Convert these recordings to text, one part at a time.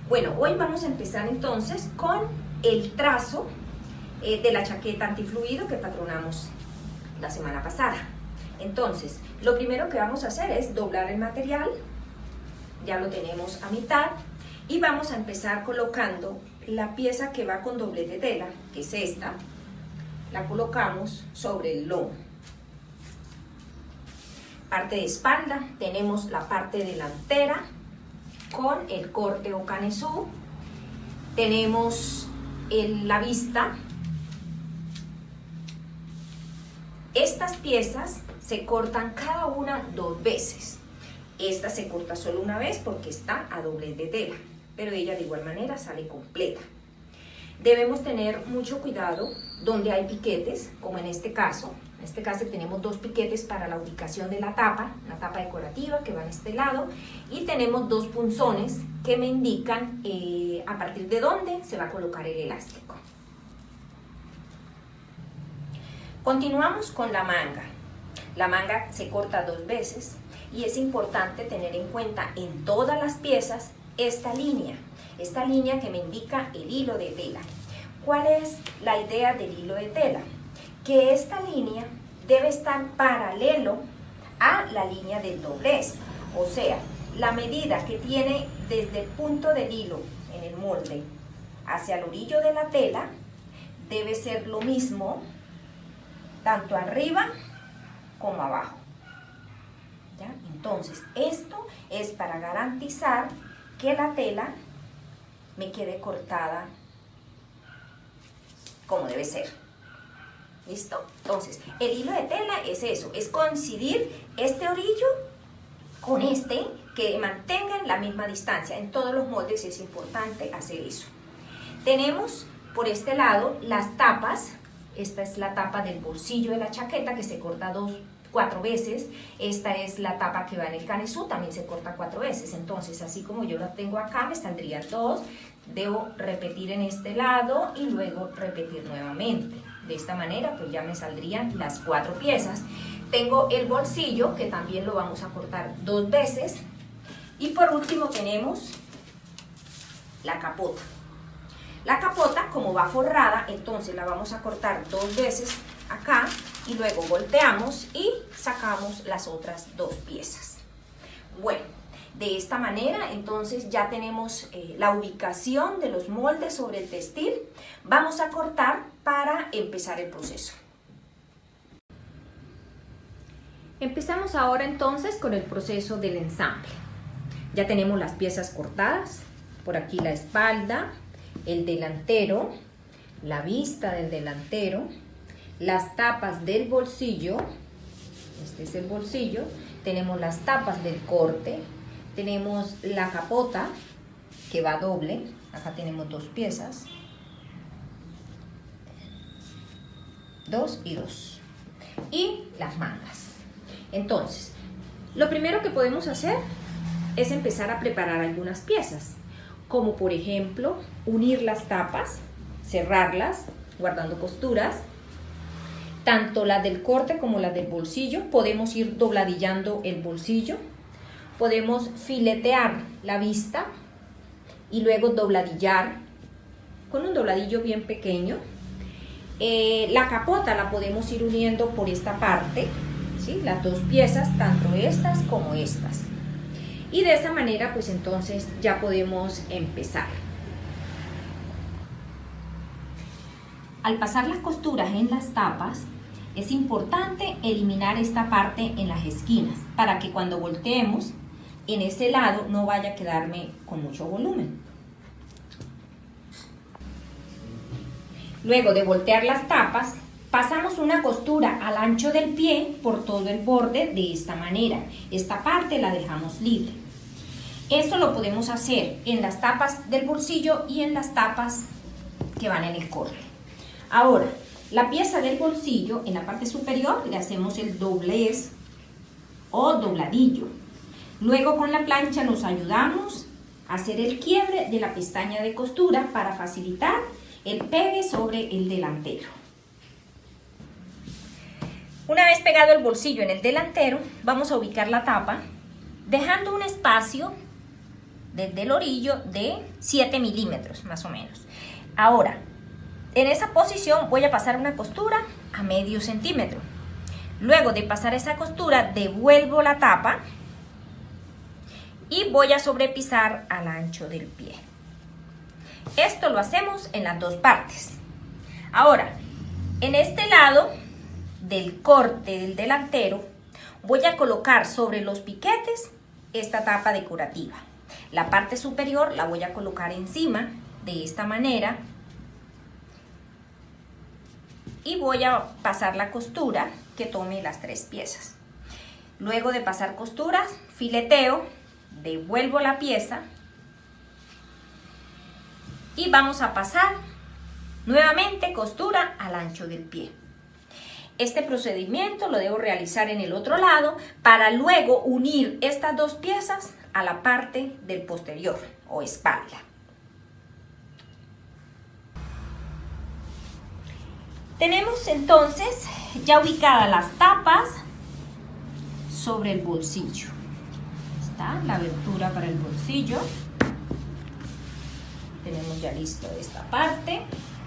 Bueno, hoy vamos a empezar entonces con el trazo de la chaqueta antifluido que patronamos la semana pasada. Entonces, lo primero que vamos a hacer es doblar el material, ya lo tenemos a mitad, y vamos a empezar colocando la pieza que va con doblez de tela, que es esta, la colocamos sobre el lomo. Parte de espalda, tenemos la parte delantera con el corte o canesú, tenemos la vista. Estas piezas se cortan cada una 2 veces. Esta se corta solo una vez porque está a doblez de tela, pero ella de igual manera sale completa. Debemos tener mucho cuidado donde hay piquetes, como en este caso. En este caso tenemos 2 piquetes para la ubicación de la tapa, una tapa decorativa que va en este lado, y tenemos 2 punzones que me indican a partir de dónde se va a colocar el elástico. Continuamos con la manga. La manga se corta 2 veces y es importante tener en cuenta en todas las piezas esta línea que me indica el hilo de tela. ¿Cuál es la idea del hilo de tela? Que esta línea debe estar paralelo a la línea del doblez, o sea, la medida que tiene desde el punto del hilo en el molde hacia el orillo de la tela debe ser lo mismo tanto arriba como abajo. ¿Ya? Entonces, esto es para garantizar que la tela me quede cortada como debe ser. ¿Listo? Entonces, el hilo de tela es eso, es coincidir este orillo con este, que mantengan la misma distancia. En todos los moldes es importante hacer eso. Tenemos por este lado las tapas. Esta es la tapa del bolsillo de la chaqueta que se corta 4 veces. Esta es la tapa que va en el canesú, también se corta 4 veces. Entonces, así como yo la tengo acá, me saldrían 2. Debo repetir en este lado y luego repetir nuevamente. De esta manera, pues ya me saldrían las 4 piezas. Tengo el bolsillo, que también lo vamos a cortar 2 veces. Y por último tenemos la capota. La capota, como va forrada, entonces la vamos a cortar 2 veces acá y luego volteamos y sacamos las otras 2 piezas. Bueno, de esta manera entonces ya tenemos la ubicación de los moldes sobre el textil. Vamos a cortar para empezar el proceso. Empezamos ahora entonces con el proceso del ensamble. Ya tenemos las piezas cortadas, por aquí la espalda, el delantero, la vista del delantero, las tapas del bolsillo, este es el bolsillo, tenemos las tapas del corte, tenemos la capota que va doble, acá tenemos 2 piezas, 2 y 2, y las mangas. Entonces, lo primero que podemos hacer es empezar a preparar algunas piezas, como por ejemplo unir las tapas, cerrarlas, guardando costuras. Tanto las del corte como las del bolsillo, podemos ir dobladillando el bolsillo, podemos filetear la vista y luego dobladillar con un dobladillo bien pequeño. La capota la podemos ir uniendo por esta parte, ¿sí? Las 2 piezas, tanto estas como estas. Y de esa manera, pues entonces ya podemos empezar. Al pasar las costuras en las tapas, es importante eliminar esta parte en las esquinas para que cuando volteemos en ese lado no vaya a quedarme con mucho volumen. Luego de voltear las tapas, pasamos una costura al ancho del pie por todo el borde de esta manera. Esta parte la dejamos libre. Eso lo podemos hacer en las tapas del bolsillo y en las tapas que van en el corte. Ahora, la pieza del bolsillo, en la parte superior le hacemos el doblez o dobladillo. Luego con la plancha nos ayudamos a hacer el quiebre de la pestaña de costura para facilitar el pegue sobre el delantero. Una vez pegado el bolsillo en el delantero, vamos a ubicar la tapa, dejando un espacio desde el orillo de 7 milímetros más o menos. Ahora, en esa posición voy a pasar una costura a medio centímetro. Luego de pasar esa costura, devuelvo la tapa y voy a sobrepisar al ancho del pie. Esto lo hacemos en las dos partes. Ahora, en este lado del corte del delantero, voy a colocar sobre los piquetes esta tapa decorativa. La parte superior la voy a colocar encima de esta manera y voy a pasar la costura que tome las 3 piezas. Luego de pasar costuras, fileteo, devuelvo la pieza y vamos a pasar nuevamente costura al ancho del pie. Este procedimiento lo debo realizar en el otro lado para luego unir estas 2 piezas a la parte del posterior o espalda. Tenemos entonces ya ubicadas las tapas sobre el bolsillo. Está la abertura para el bolsillo. Tenemos ya listo esta parte.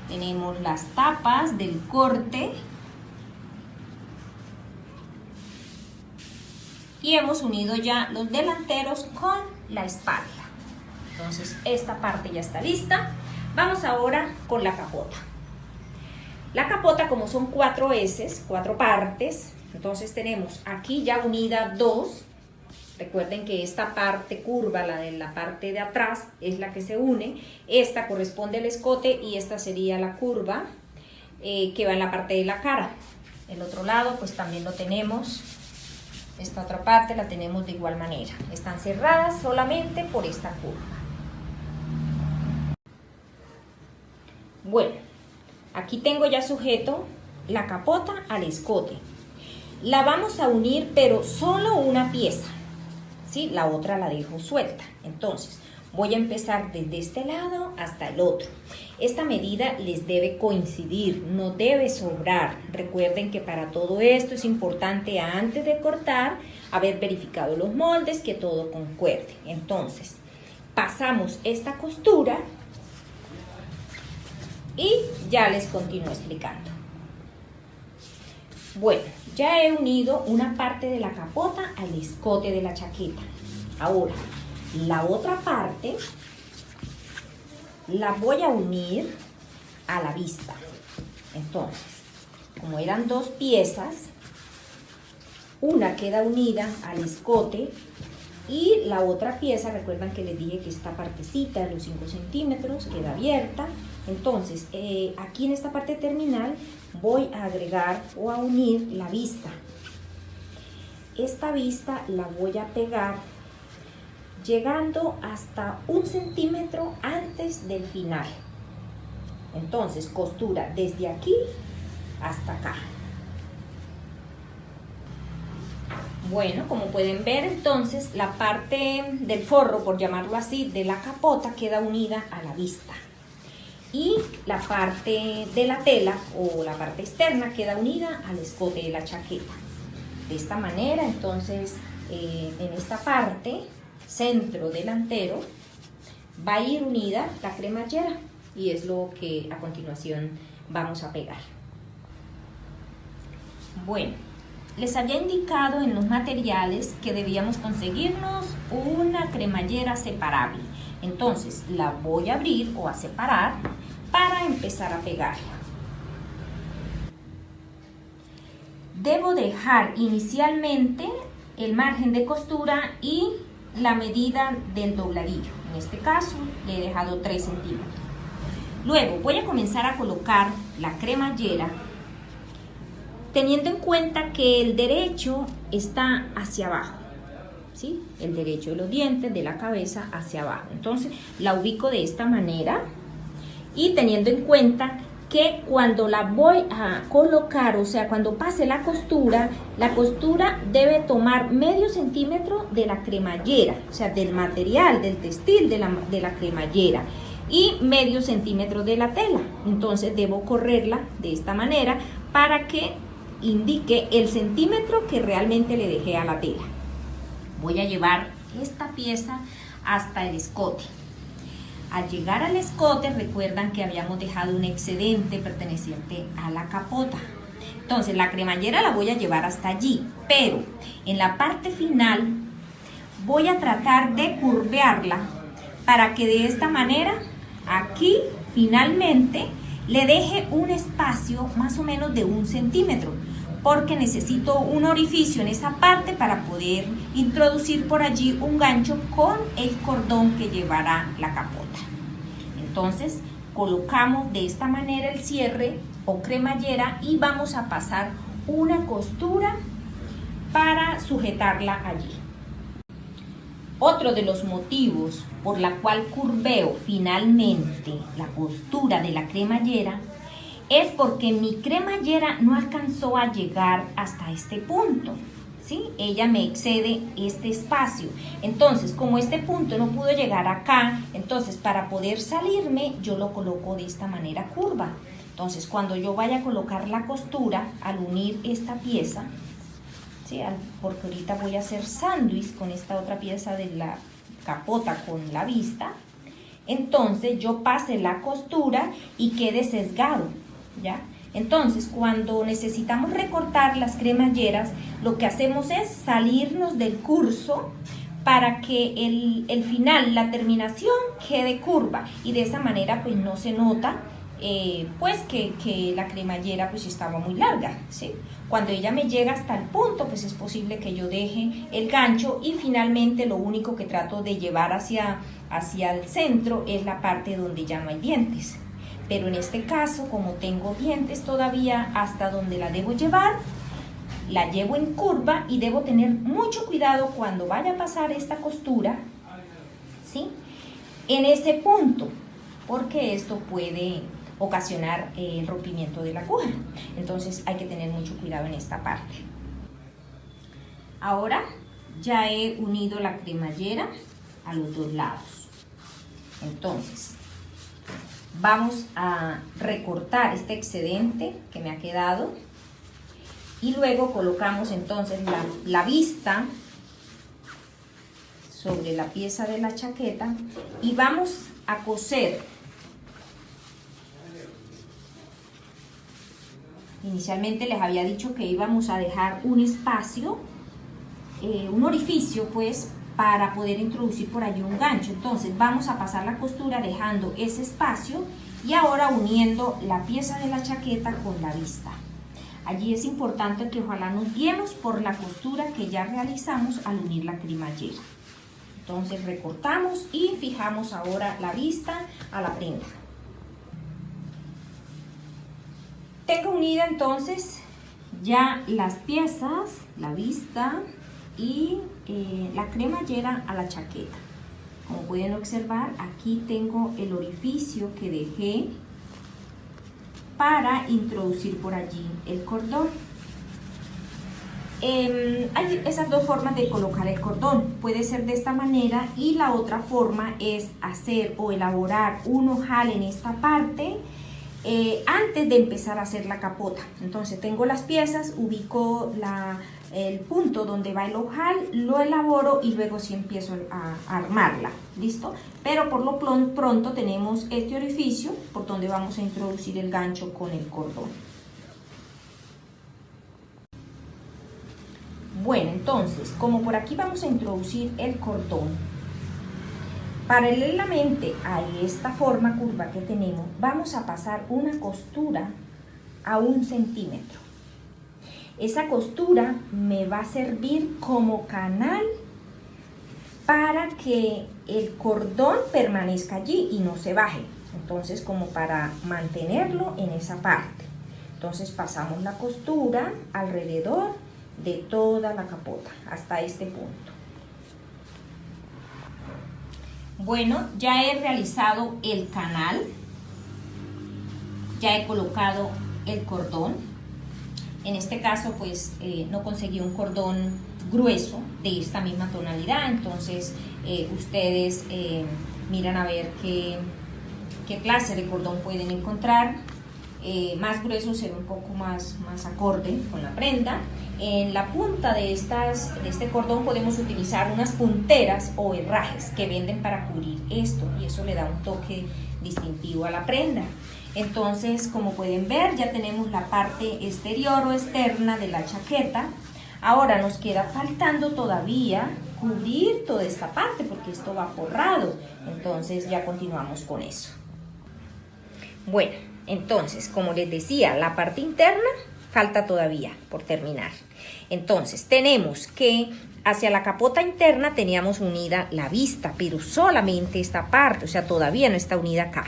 Tenemos las tapas del corte. Y hemos unido ya los delanteros con la espalda. Entonces esta parte ya está lista. Vamos ahora con la capota. La capota, como son 4 heces, 4 partes, entonces tenemos aquí ya unida 2. Recuerden que esta parte curva, la de la parte de atrás, es la que se une. Esta corresponde al escote y esta sería la curva que va en la parte de la cara. El otro lado pues también lo tenemos. Esta otra parte la tenemos de igual manera. Están cerradas solamente por esta curva. Bueno, aquí tengo ya sujeto la capota al escote. La vamos a unir, pero solo una pieza, ¿sí? La otra la dejo suelta. Entonces, voy a empezar desde este lado hasta el otro. Esta medida les debe coincidir, no debe sobrar. Recuerden que para todo esto es importante, antes de cortar, haber verificado los moldes, que todo concuerde. Entonces, pasamos esta costura y ya les continúo explicando. Bueno, ya he unido una parte de la capota al escote de la chaqueta. Ahora, la otra parte la voy a unir a la vista. Entonces, como eran 2 piezas, una queda unida al escote y la otra pieza, recuerdan que les dije que esta partecita de los 5 centímetros queda abierta. Entonces, aquí en esta parte terminal voy a agregar o a unir la vista. Esta vista la voy a pegar llegando hasta 1 centímetro antes del final. Entonces, costura desde aquí hasta acá. Bueno, como pueden ver, entonces la parte del forro, por llamarlo así, de la capota queda unida a la vista. Y la parte de la tela o la parte externa queda unida al escote de la chaqueta. De esta manera, entonces, en esta parte, centro delantero, va a ir unida la cremallera y es lo que a continuación vamos a pegar. Bueno, les había indicado en los materiales que debíamos conseguirnos una cremallera separable. Entonces la voy a abrir o a separar para empezar a pegarla. Debo dejar inicialmente el margen de costura y la medida del dobladillo. En este caso le he dejado 3 centímetros. Luego voy a comenzar a colocar la cremallera teniendo en cuenta que el derecho está hacia abajo, ¿sí? El derecho de los dientes, de la cabeza hacia abajo. Entonces la ubico de esta manera y teniendo en cuenta que cuando la voy a colocar, o sea, cuando pase la costura debe tomar medio centímetro de la cremallera, o sea, del material, del textil de la cremallera, y medio centímetro de la tela. Entonces debo correrla de esta manera para que indique el centímetro que realmente le dejé a la tela. Voy a llevar esta pieza hasta el escote. Al llegar al escote, recuerdan que habíamos dejado un excedente perteneciente a la capota. Entonces la cremallera la voy a llevar hasta allí, pero en la parte final voy a tratar de curvearla para que de esta manera aquí finalmente le deje un espacio más o menos de 1 centímetro, porque necesito un orificio en esa parte para poder introducir por allí un gancho con el cordón que llevará la capota. Entonces colocamos de esta manera el cierre o cremallera y vamos a pasar una costura para sujetarla allí. Otro de los motivos por la cual curveo finalmente la costura de la cremallera es porque mi cremallera no alcanzó a llegar hasta este punto, ¿sí? Ella me excede este espacio. Entonces, como este punto no pudo llegar acá, entonces para poder salirme yo lo coloco de esta manera curva. Entonces, cuando yo vaya a colocar la costura, al unir esta pieza, ¿sí? Porque ahorita voy a hacer sándwich con esta otra pieza de la capota con la vista, entonces yo pase la costura y quede sesgado, ¿ya? Entonces, cuando necesitamos recortar las cremalleras, lo que hacemos es salirnos del curso para que el final, la terminación, quede curva, y de esa manera pues no se nota pues que la cremallera pues estaba muy larga, ¿sí? Cuando ella me llega hasta el punto, pues es posible que yo deje el gancho y finalmente lo único que trato de llevar hacia el centro es la parte donde ya no hay dientes. Pero en este caso, como tengo dientes todavía hasta donde la debo llevar, la llevo en curva y debo tener mucho cuidado cuando vaya a pasar esta costura, ¿sí? En ese punto, porque esto puede ocasionar el rompimiento de la aguja. Entonces hay que tener mucho cuidado en esta parte. Ahora ya he unido la cremallera a los dos lados. Entonces vamos a recortar este excedente que me ha quedado y luego colocamos entonces la vista sobre la pieza de la chaqueta y vamos a coser. Inicialmente les había dicho que íbamos a dejar un espacio, un orificio pues, para poder introducir por allí un gancho. Entonces vamos a pasar la costura dejando ese espacio y ahora uniendo la pieza de la chaqueta con la vista. Allí es importante que ojalá nos guiemos por la costura que ya realizamos al unir la cremallera. Entonces recortamos y fijamos ahora la vista a la prenda. Tengo unida entonces ya las piezas, la vista y la cremallera a la chaqueta. Como pueden observar, aquí tengo el orificio que dejé para introducir por allí el cordón. Hay esas dos formas de colocar el cordón, puede ser de esta manera y la otra forma es hacer o elaborar un ojal en esta parte antes de empezar a hacer la capota. Entonces tengo las piezas, ubico el punto donde va el ojal, lo elaboro y luego sí empiezo a armarla, ¿listo? Pero por lo pronto tenemos este orificio por donde vamos a introducir el gancho con el cordón. Bueno, entonces, como por aquí vamos a introducir el cordón, paralelamente a esta forma curva que tenemos, vamos a pasar una costura a 1 centímetro. Esa costura me va a servir como canal para que el cordón permanezca allí y no se baje. Entonces, como para mantenerlo en esa parte. Entonces pasamos la costura alrededor de toda la capota hasta este punto. Bueno, ya he realizado el canal, ya he colocado el cordón. En este caso pues no conseguí un cordón grueso de esta misma tonalidad, entonces ustedes miran a ver qué clase de cordón pueden encontrar. más grueso se ve un poco más acorde con la prenda. En la punta de este cordón podemos utilizar unas punteras o herrajes que venden para cubrir esto, y eso le da un toque distintivo a la prenda. Entonces, como pueden ver, ya tenemos la parte exterior o externa de la chaqueta. Ahora nos queda faltando todavía cubrir toda esta parte porque esto va forrado. Entonces ya continuamos con eso. Bueno, entonces, como les decía, la parte interna falta todavía por terminar. Entonces, tenemos que hacia la capota interna teníamos unida la vista, pero solamente esta parte, o sea, todavía no está unida acá.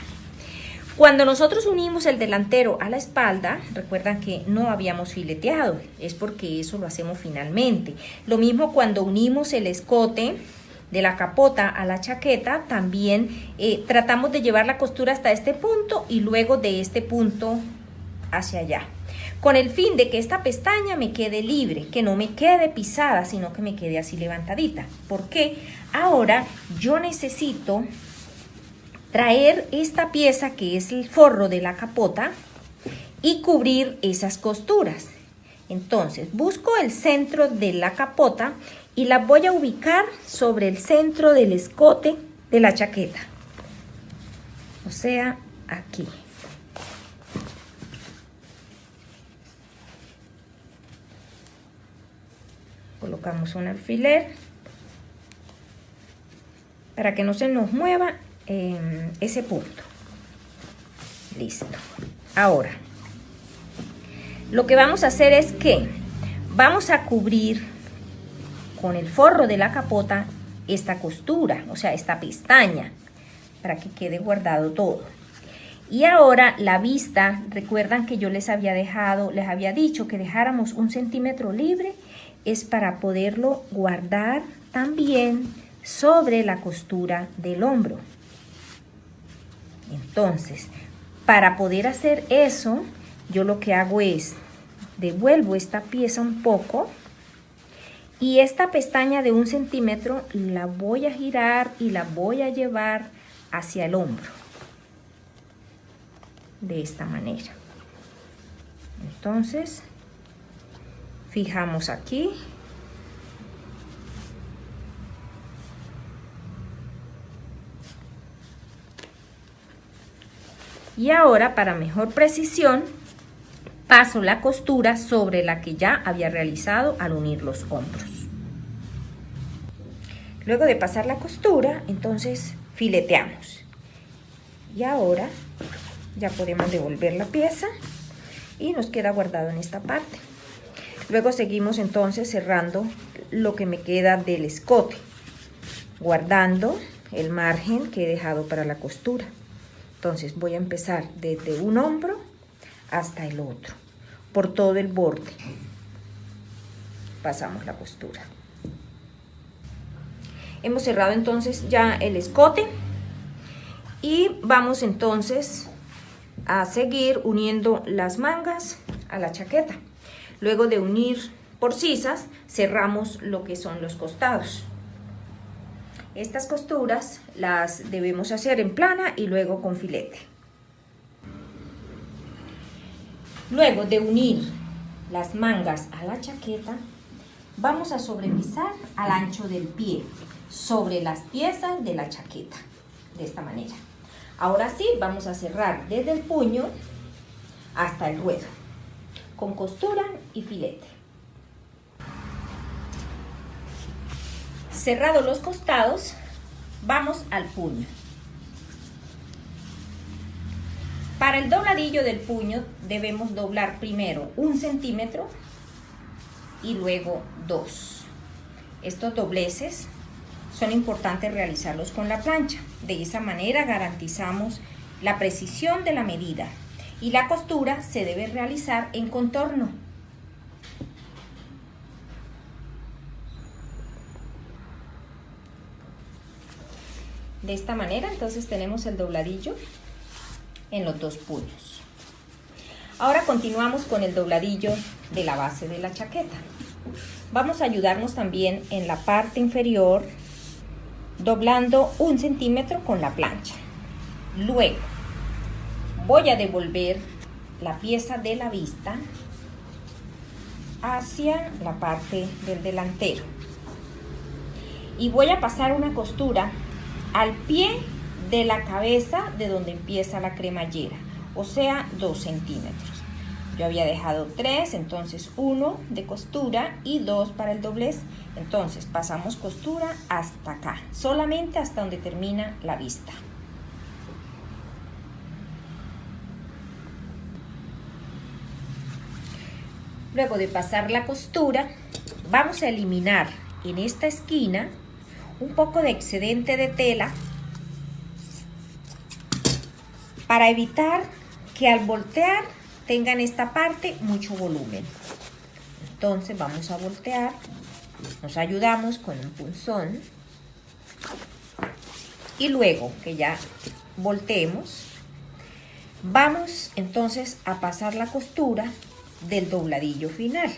Cuando nosotros unimos el delantero a la espalda, recuerdan que no habíamos fileteado, es porque eso lo hacemos finalmente. Lo mismo cuando unimos el escote de la capota a la chaqueta, también tratamos de llevar la costura hasta este punto y luego de este punto hacia allá, con el fin de que esta pestaña me quede libre, que no me quede pisada, sino que me quede así levantadita. Porque ahora yo necesito traer esta pieza que es el forro de la capota y cubrir esas costuras. Entonces busco el centro de la capota y la voy a ubicar sobre el centro del escote de la chaqueta, o sea, aquí. Colocamos un alfiler para que no se nos mueva ese punto. Listo. Ahora, lo que vamos a hacer es que vamos a cubrir con el forro de la capota esta costura, o sea, esta pestaña, para que quede guardado todo. Y ahora la vista, recuerdan que yo les había dicho que dejáramos 1 centímetro libre, es para poderlo guardar también sobre la costura del hombro. Entonces, para poder hacer eso, yo lo que hago es devuelvo esta pieza un poco y esta pestaña de 1 centímetro la voy a girar y la voy a llevar hacia el hombro, de esta manera. Entonces, fijamos aquí. Y ahora, para mejor precisión, paso la costura sobre la que ya había realizado al unir los hombros. Luego de pasar la costura, entonces fileteamos. Y ahora ya podemos devolver la pieza y nos queda guardado en esta parte. Luego seguimos entonces cerrando lo que me queda del escote, guardando el margen que he dejado para la costura. Entonces voy a empezar desde un hombro hasta el otro, por todo el borde. Pasamos la costura. Hemos cerrado entonces ya el escote y vamos entonces a seguir uniendo las mangas a la chaqueta. Luego de unir por sisas, cerramos lo que son los costados. Estas costuras las debemos hacer en plana y luego con filete. Luego de unir las mangas a la chaqueta, vamos a sobrepisar al ancho del pie sobre las piezas de la chaqueta, de esta manera. Ahora sí, vamos a cerrar desde el puño hasta el ruedo, con costura y filete. Cerrados los costados, vamos al puño. Para el dobladillo del puño debemos doblar primero 1 centímetro y luego 2. Estos dobleces son importantes realizarlos con la plancha. De esa manera garantizamos la precisión de la medida y la costura se debe realizar en contorno. De esta manera entonces tenemos el dobladillo en los 2 puños. Ahora continuamos con el dobladillo de la base de la chaqueta. Vamos a ayudarnos también en la parte inferior doblando 1 centímetro con la plancha. Luego voy a devolver la pieza de la vista hacia la parte del delantero. Y voy a pasar una costura al pie de la cabeza de donde empieza la cremallera, o sea 2 centímetros. Yo había dejado 3, entonces 1 de costura y 2 para el doblez. Entonces pasamos costura hasta acá, solamente hasta donde termina la vista. Luego de pasar la costura, vamos a eliminar en esta esquina un poco de excedente de tela para evitar que al voltear tengan esta parte mucho volumen. Entonces vamos a voltear, nos ayudamos con un punzón y luego que ya volteemos, vamos entonces a pasar la costura del dobladillo final.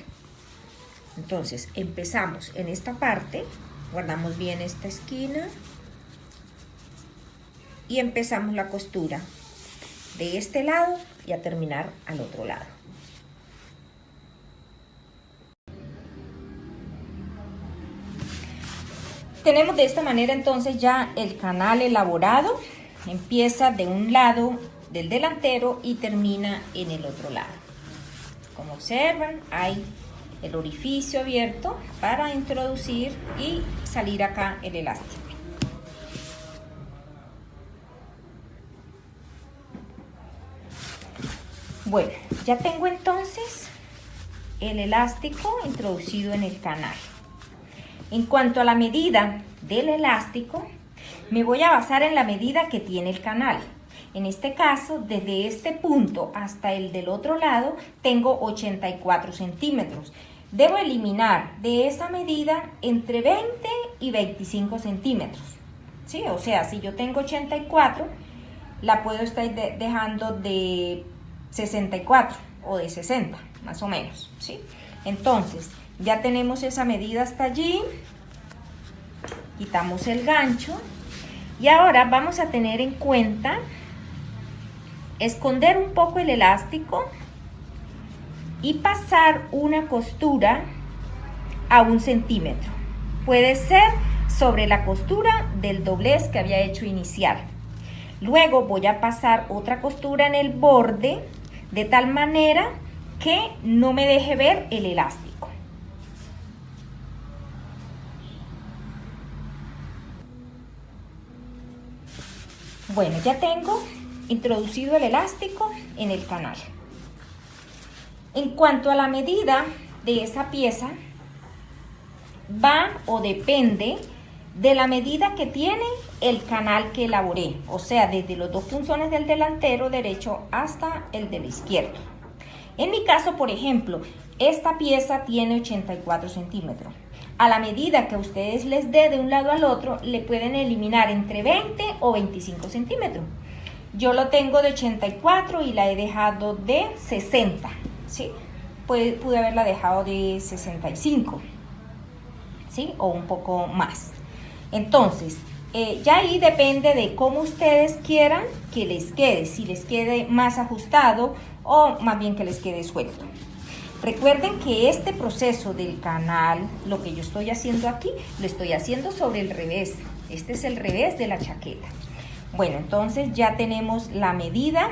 Entonces empezamos en esta parte, guardamos bien esta esquina y empezamos la costura de este lado y a terminar al otro lado. Tenemos de esta manera entonces ya el canal elaborado. Empieza de un lado del delantero y termina en el otro lado. Como observan, hay el orificio abierto para introducir y salir acá el elástico. Bueno, ya tengo entonces el elástico introducido en el canal. En cuanto a la medida del elástico, me voy a basar en la medida que tiene el canal. En este caso, desde este punto hasta el del otro lado, tengo 84 centímetros. Debo eliminar de esa medida entre 20 y 25 centímetros. ¿Sí? O sea, si yo tengo 84, la puedo estar dejando de 64 o de 60, más o menos. ¿Sí? Entonces, ya tenemos esa medida hasta allí. Quitamos el gancho. Y ahora vamos a tener en cuenta esconder un poco el elástico y pasar una costura a 1 centímetro. Puede ser sobre la costura del doblez que había hecho inicial. Luego voy a pasar otra costura en el borde de tal manera que no me deje ver el elástico. Bueno, ya tengo introducido el elástico en el canal. En cuanto a la medida de esa pieza, va o depende de la medida que tiene el canal que elaboré, o sea, desde los 2 punzones del delantero derecho hasta el del izquierdo. En mi caso, por ejemplo, esta pieza tiene 84 centímetros. A la medida que a ustedes les dé de un lado al otro, le pueden eliminar entre 20 o 25 centímetros. Yo lo tengo de 84 y la he dejado de 60, ¿sí? Pude haberla dejado de 65, ¿sí? O un poco más. Entonces, ya ahí depende de cómo ustedes quieran que les quede, si les quede más ajustado o más bien que les quede suelto. Recuerden que este proceso del canal, lo que yo estoy haciendo aquí, lo estoy haciendo sobre el revés. Este es el revés de la chaqueta. Bueno, entonces ya tenemos la medida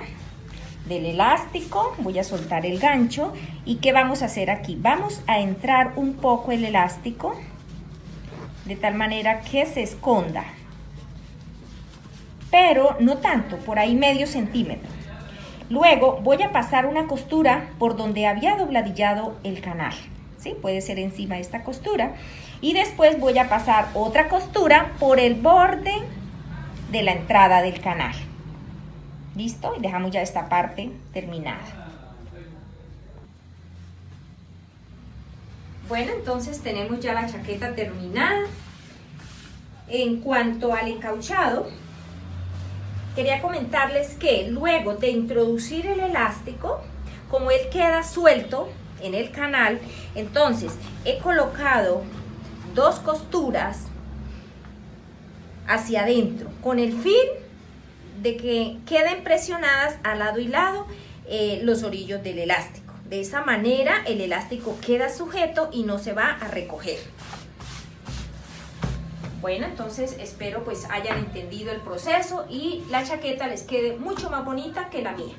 del elástico. Voy a soltar el gancho. ¿Y qué vamos a hacer aquí? Vamos a entrar un poco el elástico de tal manera que se esconda. Pero no tanto, por ahí medio centímetro. Luego voy a pasar una costura por donde había dobladillado el canal. ¿Sí? Puede ser encima de esta costura. Y después voy a pasar otra costura por el borde de la entrada del canal. ¿Listo? Y dejamos ya esta parte terminada. Bueno, entonces tenemos ya la chaqueta terminada. En cuanto al encauchado, quería comentarles que luego de introducir el elástico, como él queda suelto en el canal, entonces he colocado 2 costuras hacia adentro con el fin de que queden presionadas al lado y lado los orillos del elástico. De esa manera el elástico queda sujeto y no se va a recoger. Bueno, entonces espero pues hayan entendido el proceso y la chaqueta les quede mucho más bonita que la mía.